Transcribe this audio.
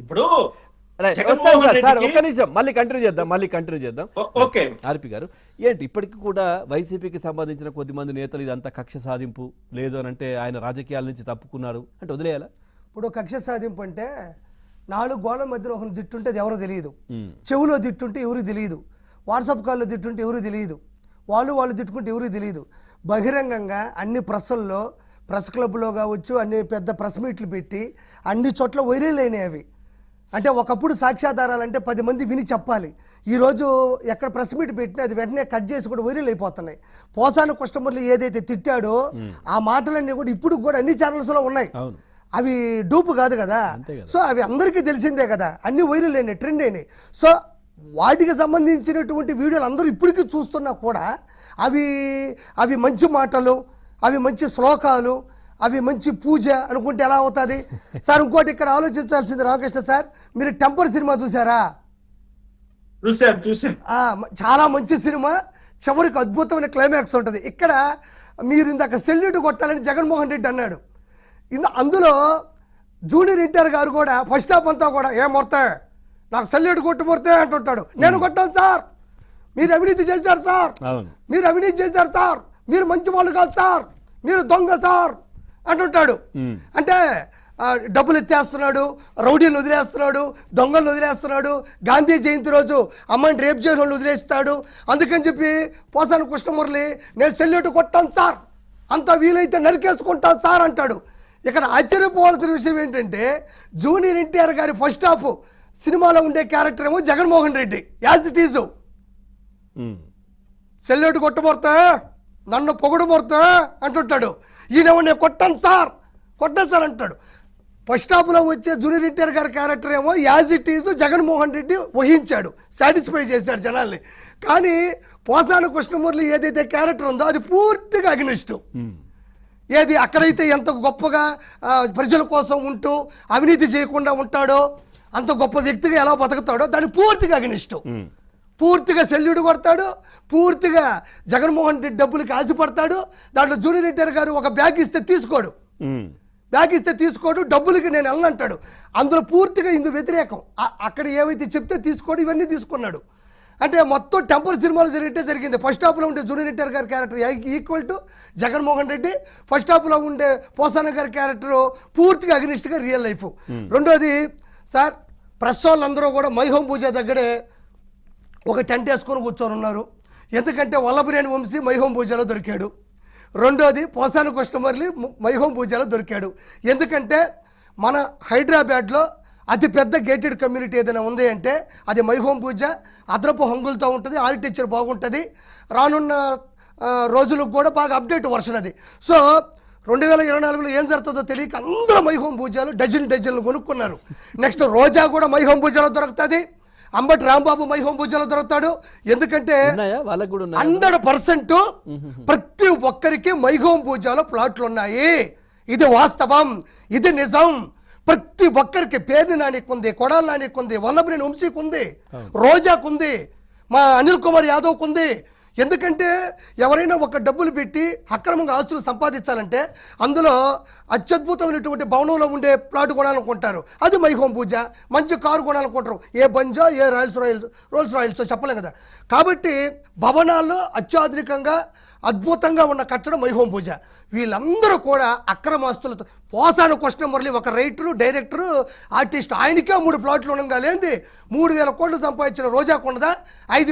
ఇప్పుడు ఒక్క నిమిషం మళ్ళీ కంటిన్యూ చేద్దాం ఓకే ఆర్పి గారు, ఏంటి ఇప్పటికి కూడా వైసీపీకి సంబంధించిన కొద్దిమంది నేతలు ఇదంతా కక్ష సాధింపు లేదు అని అంటే ఆయన రాజకీయాల నుంచి తప్పుకున్నారు అంటే వదిలేయాలా? ఇప్పుడు కక్ష సాధింపు అంటే 4 గోళ్ల మధ్యలో ఒక దిట్టుంటే అది ఎవరో తెలియదు, చెవులో దిట్టుంటే ఎవరు తెలియదు, వాట్సాప్ కాల్లో దిట్టుంటే ఎవరు తెలియదు, వాళ్ళు తిట్టుకుంటే ఎవరు తెలియదు. బహిరంగంగా అన్ని ప్రెస్సుల్లో, ప్రెస్ క్లబ్లో కావచ్చు, అన్ని పెద్ద ప్రెస్ మీట్లు పెట్టి అన్ని చోట్ల వైరల్ అయినాయి అవి. అంటే ఒకప్పుడు సాక్ష్యాధారాలంటే 10 మంది విని చెప్పాలి. ఈరోజు ఎక్కడ ప్రెస్ మీట్ పెట్టినా అది వెంటనే కట్ చేసి కూడా వైరల్ అయిపోతున్నాయి. పోసాని కృష్ణమురళి ఏదైతే తిట్టాడో ఆ మాటలన్నీ కూడా ఇప్పుడు కూడా అన్ని ఛానల్స్లో ఉన్నాయి. అవి డూపు కాదు కదా. సో అవి అందరికీ తెలిసిందే కదా, అన్ని వైరల్ అయినాయి, ట్రెండ్ అయినాయి. సో వాటికి సంబంధించినటువంటి వీడియోలు అందరూ ఇప్పటికీ చూస్తున్నా కూడా అవి మంచి మాటలు, అవి మంచి శ్లోకాలు, అవి మంచి పూజ అనుకుంటే ఎలా అవుతుంది సార్? ఇంకోటి ఇక్కడ ఆలోచించాల్సింది రామకృష్ణ సార్, మీరు టెంపర్ సినిమా చూసారా? చాలా మంచి సినిమా, చివరికి అద్భుతమైన క్లైమాక్స్ ఉంటుంది. ఇక్కడ మీరు ఇందాక సెల్యూట్ కొట్టాలని జగన్మోహన్ రెడ్డి అన్నాడు. అందులో జూనియర్ ఎన్టీఆర్ గారు కూడా ఫస్ట్ హాఫ్ అంతా కూడా మొత్తం నాకు సెల్యూట్ కొట్టు మొత్తే అంటుంటాడు. నేను కొట్టాను సార్, మీరు అవినీతి చేశారు సార్, మీరు అవినీతి చేశారు సార్, మీరు మంచి వాళ్ళు కాదు సార్, మీరు దొంగ సార్ అంటుంటాడు. అంటే డబ్బులు ఎత్తేస్తున్నాడు, రౌడీలు వదిలేస్తున్నాడు, దొంగలు వదిలేస్తున్నాడు, గాంధీ జయంతి రోజు అమ్మాయిని రేపు చేసిన వాళ్ళు వదిలేస్తాడు. అందుకని చెప్పి పోసాని కృష్ణమురళి నేను సెల్యూట్ కొట్టాను సార్, అంత వీలైతే నరికేసుకుంటాను సార్ అంటాడు. ఇక్కడ ఆశ్చర్యపోవాల్సిన విషయం ఏంటంటే జూనియర్ ఎన్టీఆర్ గారి ఫస్ట్ హాఫ్ సినిమాలో ఉండే క్యారెక్టర్ ఏమో Jaganmohan Reddy as it is. Salute కొట్టబోతా, నన్ను పొగడబోతా అంటుంటాడు. ఈయనేమో నేను కొట్టాను సార్ అంటాడు. ఫస్ట్ హాఫ్లో వచ్చే జూనియర్ ఎన్టీఆర్ గారి క్యారెక్టర్ ఏమో as it is Jaganmohan Reddy వహించాడు, సాటిస్ఫై చేశాడు జనాల్ని. కానీ పోసాని కృష్ణమురళి ఏదైతే క్యారెక్టర్ ఉందో అది పూర్తిగా అగ్నిస్ట్. ఏది అక్కడైతే ఎంత గొప్పగా ప్రజల కోసం ఉంటూ అవినీతి చేయకుండా ఉంటాడో, అంత గొప్ప వ్యక్తిగా ఎలా బతుకుతాడో దాన్ని పూర్తిగా అగ్నిస్ట్. పూర్తిగా సెల్యూట్ కొడతాడు, పూర్తిగా జగన్మోహన్ రెడ్డి డబ్బులకి ఆశపడతాడు. దాంట్లో జూనియర్ ఎన్టీఆర్ గారు ఒక బ్యాగ్ ఇస్తే తీసుకోడు, డబ్బులకి నేను వెళ్ళనంటాడు. అందులో పూర్తిగా ఇందు వ్యతిరేకం. అక్కడ ఏవైతే చెప్తే తీసుకోడు, ఇవన్నీ తీసుకున్నాడు. అంటే మొత్తం టెంపర్ సినిమాలో జరిగింది. ఫస్ట్ హాఫ్లో ఉండే జూనియర్ ఎన్టీఆర్ గారి character equal to Jaganmohan Reddy, first హాఫ్లో ఉండే పోసాన గారి క్యారెక్టర్ పూర్తిగా అగ్నిస్ట్గా రియల్ లైఫ్. రెండోది సార్, ప్రెస్ వాళ్ళందరూ కూడా మైహోం పూజ దగ్గరే ఒక టెంట్ వేసుకొని కూర్చొని ఉన్నారు. ఎందుకంటే వల్లభనేని వంశీ మైహోం పూజలో దొరికాడు. రెండోది పోసాని కృష్ణమురళి మైహోం పూజలో దొరికాడు. ఎందుకంటే మన హైదరాబాద్లో అతి పెద్ద గేటెడ్ కమ్యూనిటీ ఏదైనా ఉంది అంటే అది మైహోం పూజ. అదనపు హంగులతో ఉంటుంది, ఆర్కిటెక్చర్ బాగుంటుంది, రానున్న రోజులకు కూడా బాగా అప్డేట్ వర్షన్ అది. సో 2024లో ఏం జరుగుతుందో తెలియక అందరూ మైహోం పూజలు డజన్లు కొనుక్కున్నారు. నెక్స్ట్ రోజా కూడా మైహోం పూజలో దొరుకుతుంది, అంబటి రాంబాబు మైహోం పూజలో దొరుకుతాడు. ఎందుకంటే 100% ప్రతి ఒక్కరికి మైహోం పూజలో ప్లాట్లు ఉన్నాయి. ఇది వాస్తవం, ఇది నిజం. ప్రతి ఒక్కరికి పేర్ని నానికి ఉంది, కొడాల నానికి ఉంది, వల్లభనేని వంశీకి ఉంది, రోజాకు ఉంది, మా అనిల్ కుమార్ యాదవ్కు ఉంది. ఎందుకంటే ఎవరైనా ఒక డబ్బులు పెట్టి అక్రమంగా ఆస్తులు సంపాదించాలంటే అందులో అత్యద్భుతమైనటువంటి భవనంలో ఉండే ప్లాట్ కొనాలనుకుంటారు, అది మైహోం పూజ. మంచి కారు కొనాలనుకుంటారు, ఏ బంజో ఏ రోల్స్ రాయల్స్ చెప్పలేం కదా. కాబట్టి భవనాల్లో అత్యాధునికంగా అద్భుతంగా ఉన్న కట్టడం మైహోం పూజ. వీళ్ళందరూ కూడా అక్రమాస్తులతో పోసాని కృష్ణమురళి ఒక రైటరు, డైరెక్టరు, ఆర్టిస్ట్, ఆయనకే 3 ప్లాట్లు ఉండగా లేనిది 3000 కోట్లు సంపాదించిన రోజాకు ఉండదా? 5